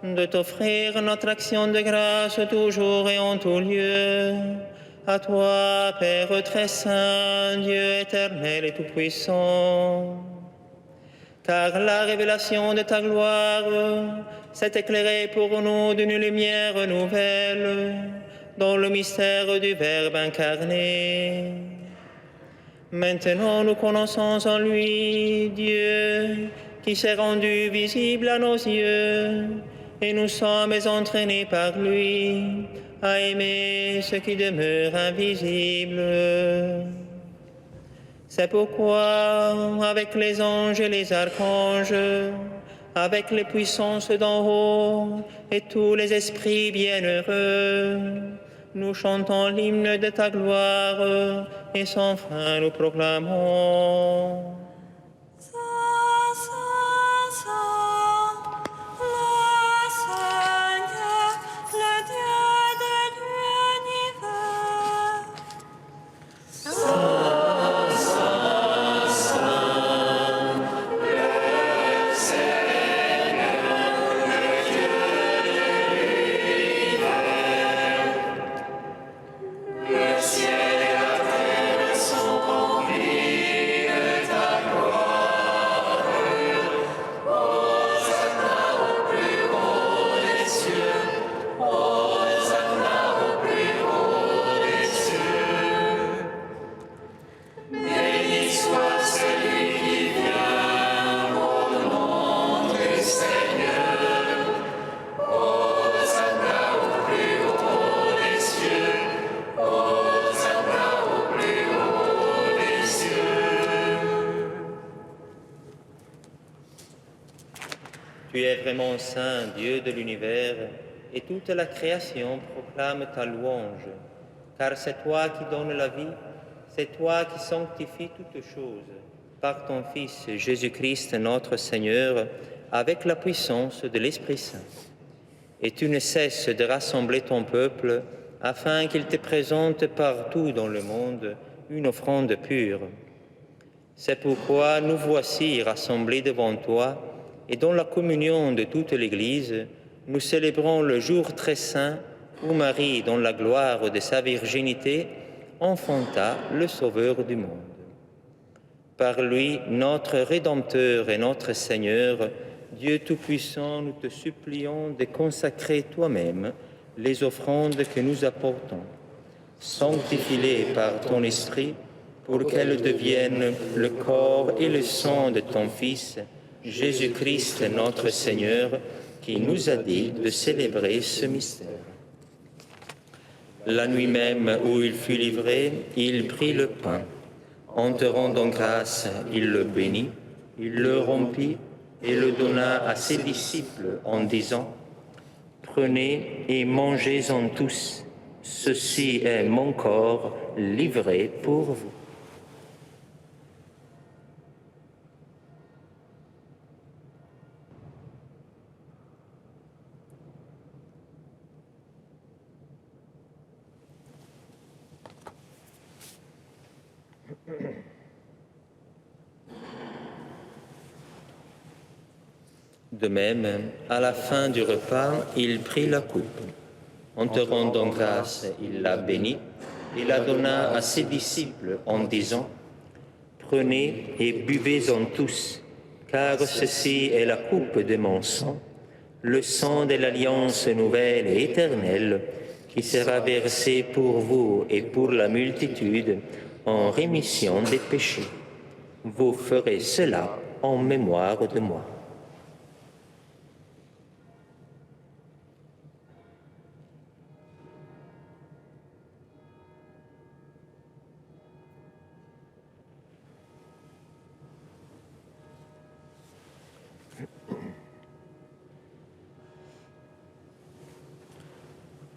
[SPEAKER 7] de t'offrir notre action de grâce toujours et en tout lieu. À toi, Père très saint, Dieu éternel et tout-puissant. Car la révélation de ta gloire s'est éclairée pour nous d'une lumière nouvelle dans le mystère du Verbe incarné. Maintenant, nous connaissons en lui Dieu qui s'est rendu visible à nos yeux et nous sommes entraînés par lui à aimer ce qui demeure invisible. C'est pourquoi, avec les anges et les archanges, avec les puissances d'en haut et tous les esprits bienheureux, nous chantons l'hymne de ta gloire et sans fin nous proclamons.
[SPEAKER 2] Le ciel et la terre sont remplis de ta gloire. Hosanna au plus haut des cieux. Hosanna au plus haut des cieux. Béni soit celui qui vient au nom du Seigneur. Hosanna au plus haut des cieux. Hosanna au plus haut des cieux.
[SPEAKER 7] Tu es vraiment saint, Dieu de l'univers, et toute la création proclame ta louange, car c'est toi qui donnes la vie, c'est toi qui sanctifies toutes choses, par ton Fils Jésus-Christ notre Seigneur, avec la puissance de l'Esprit Saint. Et tu ne cesses de rassembler ton peuple, afin qu'il te présente partout dans le monde une offrande pure. C'est pourquoi nous voici rassemblés devant toi, et dans la communion de toute l'Église, nous célébrons le jour très saint où Marie, dans la gloire de sa virginité, enfanta le Sauveur du monde. Par lui, notre Rédempteur et notre Seigneur, Dieu Tout-Puissant, nous te supplions de consacrer toi-même les offrandes que nous apportons. Sanctifie-les par ton Esprit pour qu'elles deviennent le corps et le sang de ton Fils, Jésus-Christ notre Seigneur, qui nous a dit de célébrer ce mystère. La nuit même où il fut livré, il prit le pain. En te rendant grâce, il le bénit, il le rompit et le donna à ses disciples en disant : « Prenez et mangez-en tous, ceci est mon corps livré pour vous. » De même, à la fin du repas, il prit la coupe. En te rendant grâce, il la bénit et la donna à ses disciples en disant : « Prenez et buvez-en tous, car ceci est la coupe de mon sang, le sang de l'alliance nouvelle et éternelle, qui sera versé pour vous et pour la multitude en rémission des péchés. Vous ferez cela en mémoire de moi. »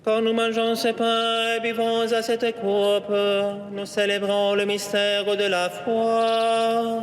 [SPEAKER 7] Quand nous mangeons ce pain et buvons à cette coupe, nous célébrons le mystère de la foi.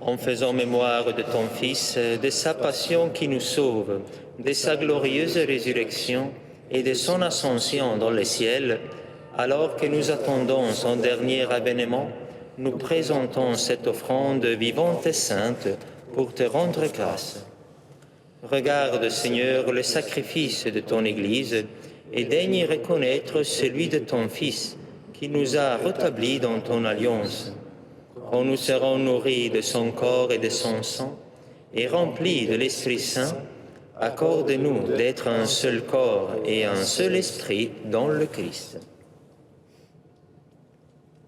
[SPEAKER 7] En faisant mémoire de ton Fils, de sa passion qui nous sauve, de sa glorieuse résurrection et de son ascension dans les ciels, alors que nous attendons son dernier avènement, nous présentons cette offrande vivante et sainte pour te rendre grâce. Regarde, Seigneur, le sacrifice de ton Église et daigne reconnaître celui de ton Fils qui nous a rétablis dans ton alliance. Quand nous serons nourris de son corps et de son sang et remplis de l'Esprit Saint, accorde-nous d'être un seul corps et un seul esprit dans le Christ.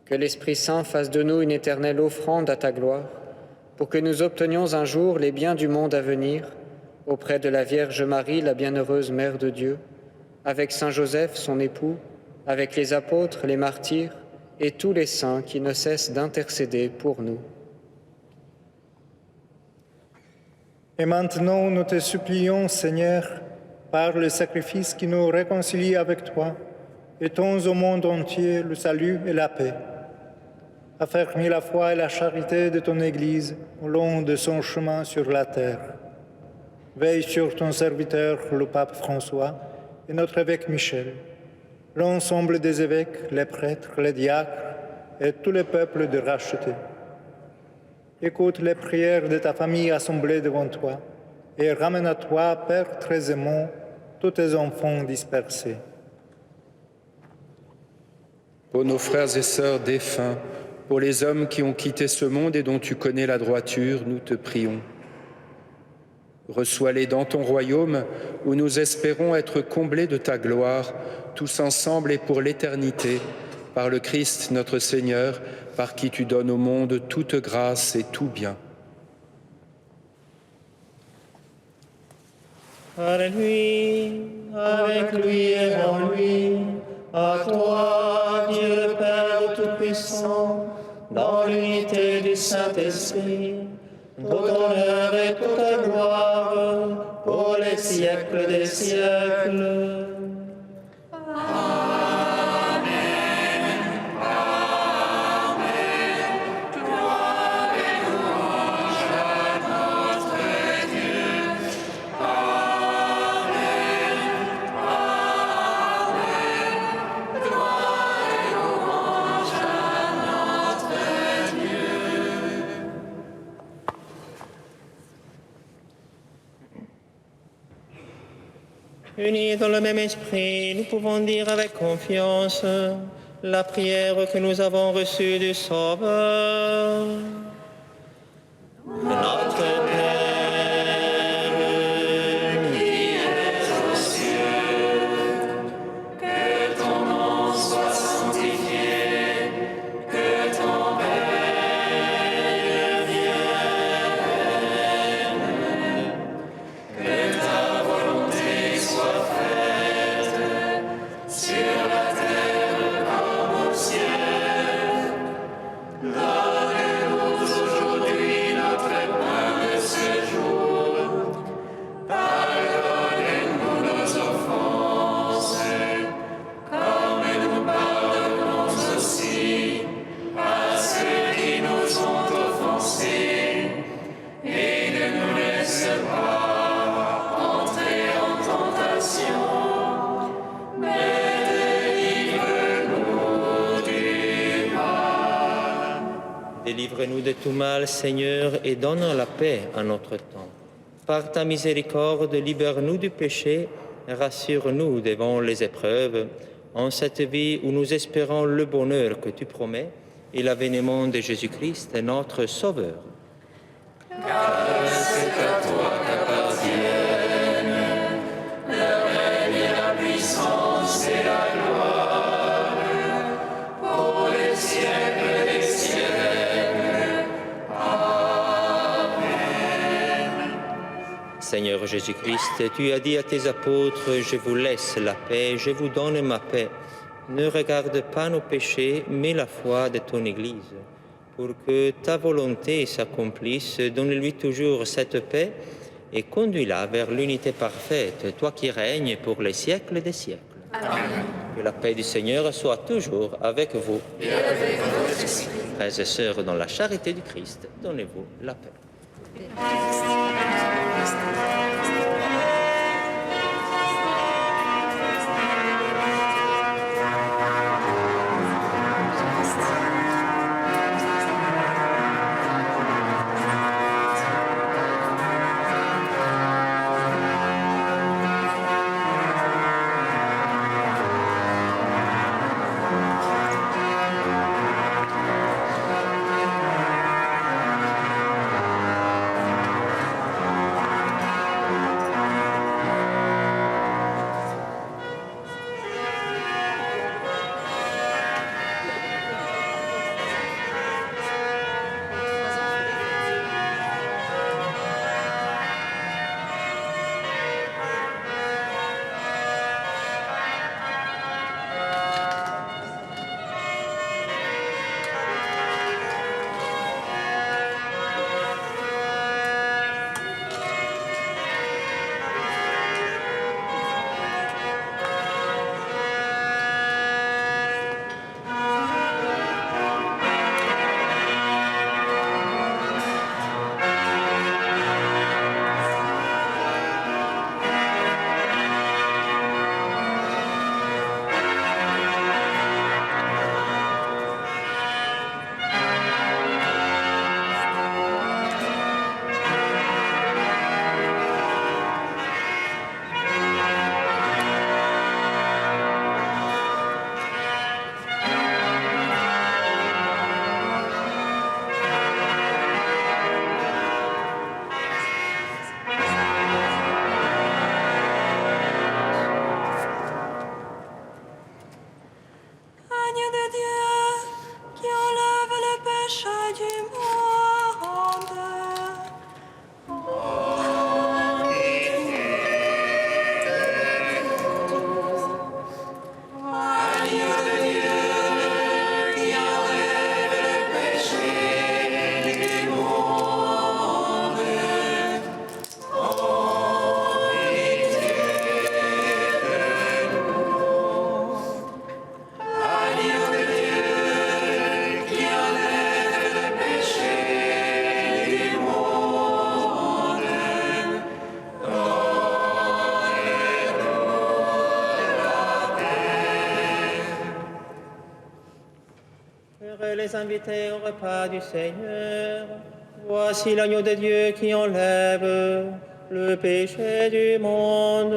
[SPEAKER 9] Que l'Esprit Saint fasse de nous une éternelle offrande à ta gloire, pour que nous obtenions un jour les biens du monde à venir, auprès de la Vierge Marie, la bienheureuse Mère de Dieu, avec Saint Joseph, son époux, avec les apôtres, les martyrs, et tous les saints qui ne cessent d'intercéder pour nous.
[SPEAKER 6] Et maintenant, nous te supplions, Seigneur, par le sacrifice qui nous réconcilie avec toi, étends au monde entier le salut et la paix. Affermis la foi et la charité de ton Église au long de son chemin sur la terre. Veille sur ton serviteur, le pape François, et notre évêque Michel, l'ensemble des évêques, les prêtres, les diacres et tout le peuple de racheter. Écoute les prières de ta famille assemblée devant toi et ramène à toi, Père très aimant, tous tes enfants dispersés.
[SPEAKER 10] Pour nos frères et sœurs défunts, pour les hommes qui ont quitté ce monde et dont tu connais la droiture, nous te prions. Reçois-les dans ton royaume où nous espérons être comblés de ta gloire, tous ensemble et pour l'éternité, par le Christ notre Seigneur, par qui tu donnes au monde toute grâce et tout bien.
[SPEAKER 7] Par lui, avec lui et en lui, à toi, Dieu le Père Tout-Puissant, dans l'unité du Saint-Esprit, tout honneur et toute gloire, pour les siècles des siècles. Unis dans le même esprit, nous pouvons dire avec confiance la prière que nous avons reçue du Sauveur. Notre Père, qui es aux cieux, que ton nom soit sanctifié, que ton règne vienne, que ta volonté soit faite sur la terre comme au ciel. Donne-nous aujourd'hui notre pain de ce jour. Pardonne-nous nos offenses, comme nous pardonnons aussi à ceux qui nous ont offensés. Et ne nous laisse pas entrer en tentation, mais délivre-nous du mal. Délivre-nous de tout mal, Seigneur, et donne la paix à notre temps. Par ta miséricorde, libère-nous du péché, rassure-nous devant les épreuves, en cette vie où nous espérons le bonheur que tu promets et l'avènement de Jésus-Christ, notre Sauveur. C'est à toi qu'appartiennent le règne et la puissance et la gloire pour les siècles des siècles. Seigneur Jésus-Christ, tu as dit à tes apôtres, je vous laisse la paix, je vous donne ma paix. Ne regarde pas nos péchés, mais la foi de ton Église. Pour que ta volonté s'accomplisse, donne-lui toujours cette paix et conduis-la vers l'unité parfaite, toi qui règnes pour les siècles des siècles.
[SPEAKER 1] Amen.
[SPEAKER 7] Que la paix du Seigneur soit toujours avec vous.
[SPEAKER 1] Et avec votre esprit.
[SPEAKER 7] Frères et sœurs, dans la charité du Christ, donnez-vous la paix. Les invités au repas du Seigneur. Voici l'agneau de Dieu qui enlève le péché du monde.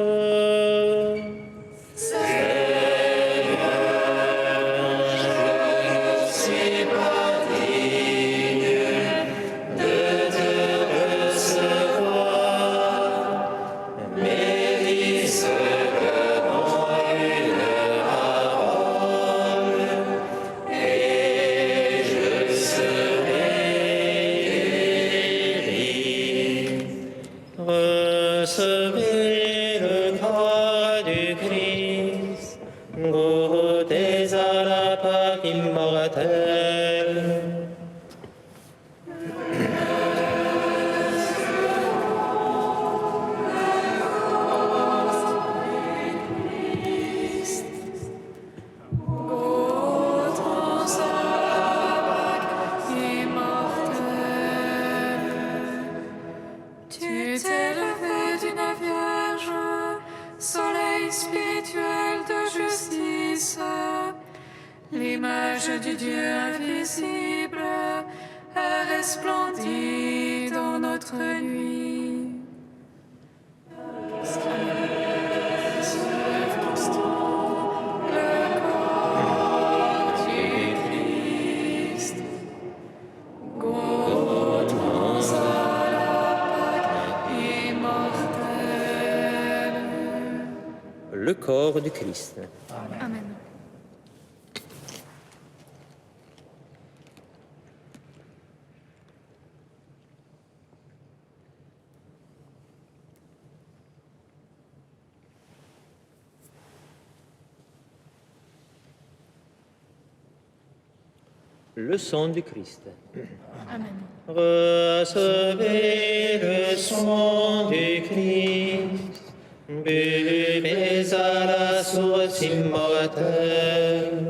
[SPEAKER 2] Recevez le corps du Christ, goûtez à la Pâque immortelle.
[SPEAKER 1] Tu t'es levé d'une vierge, soleil spirituel de justice, l'image du Dieu invisible a resplendi dans notre nuit. Le corps du Christ, goûtons à la Pâque immortelle.
[SPEAKER 7] Le corps du Christ.
[SPEAKER 1] Amen.
[SPEAKER 7] le sang du Christ.
[SPEAKER 1] Amen.
[SPEAKER 7] Recevez le sang du Christ, buvez à la source immortelle.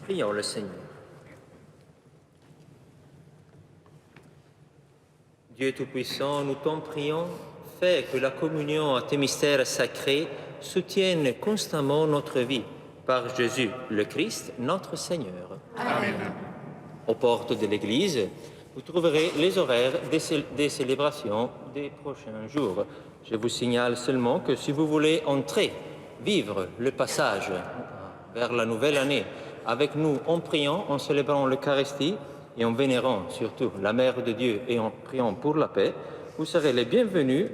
[SPEAKER 7] Prions le Seigneur. Dieu Tout-Puissant, nous t'en prions, fais que la communion à tes mystères sacrés soutienne constamment notre vie par Jésus le Christ, notre Seigneur.
[SPEAKER 2] Amen.
[SPEAKER 7] Aux portes de l'Église, vous trouverez les horaires des célébrations des prochains jours. Je vous signale seulement que si vous voulez entrer, vivre le passage vers la nouvelle année avec nous en priant, en célébrant l'Eucharistie et en vénérant surtout la Mère de Dieu et en priant pour la paix, vous serez les bienvenus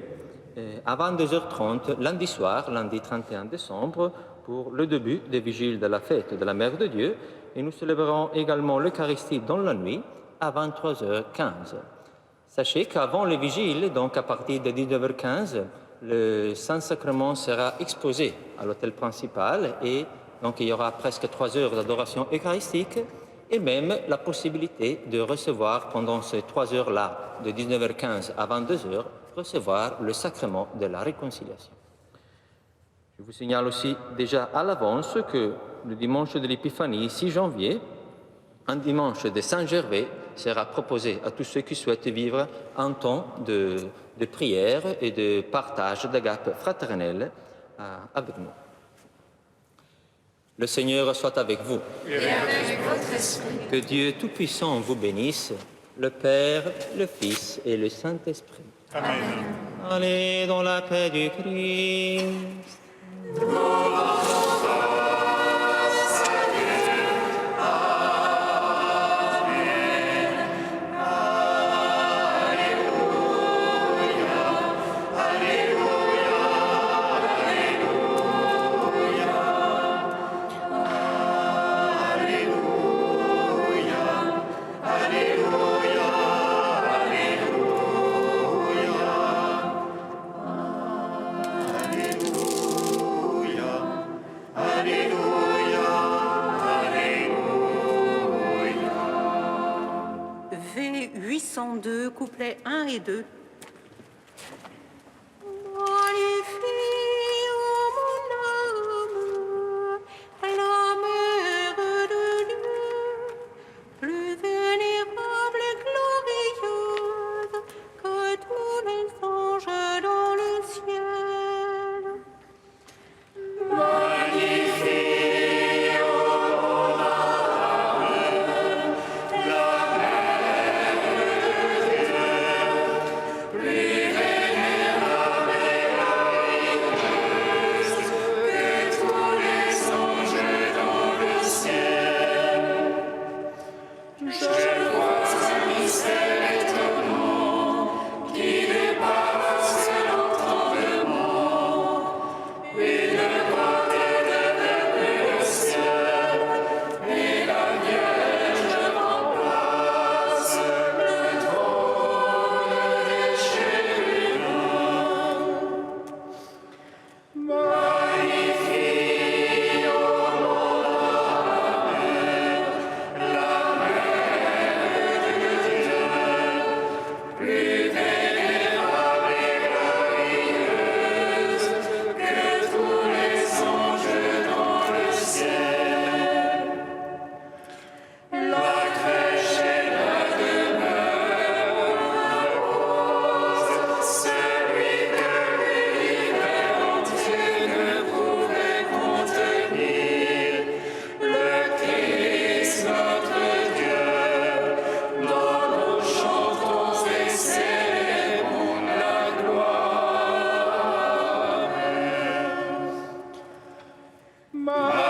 [SPEAKER 7] à 22h30 lundi soir, lundi 31 décembre, pour le début des vigiles de la fête de la Mère de Dieu. Et nous célébrerons également l'Eucharistie dans la nuit à 23h15. Sachez qu'avant les vigiles, donc à partir de 19h15, le Saint-Sacrement sera exposé à l'autel principal et donc il y aura presque 3 heures d'adoration eucharistique et même la possibilité de recevoir pendant ces 3 heures-là, de 19h15 à 22h, recevoir le sacrement de la réconciliation. Je vous signale aussi déjà à l'avance que le dimanche de l'Épiphanie, 6 janvier, un dimanche de Saint-Gervais sera proposé à tous ceux qui souhaitent vivre un temps de prière et de partage d'agape fraternelle avec nous. Le Seigneur soit avec vous.
[SPEAKER 2] Et avec votre esprit.
[SPEAKER 7] Que Dieu Tout-Puissant vous bénisse, le Père, le Fils et le Saint-Esprit.
[SPEAKER 2] Amen.
[SPEAKER 7] Allez dans la paix du Christ.
[SPEAKER 11] couplets 1 et 2.
[SPEAKER 2] Maria.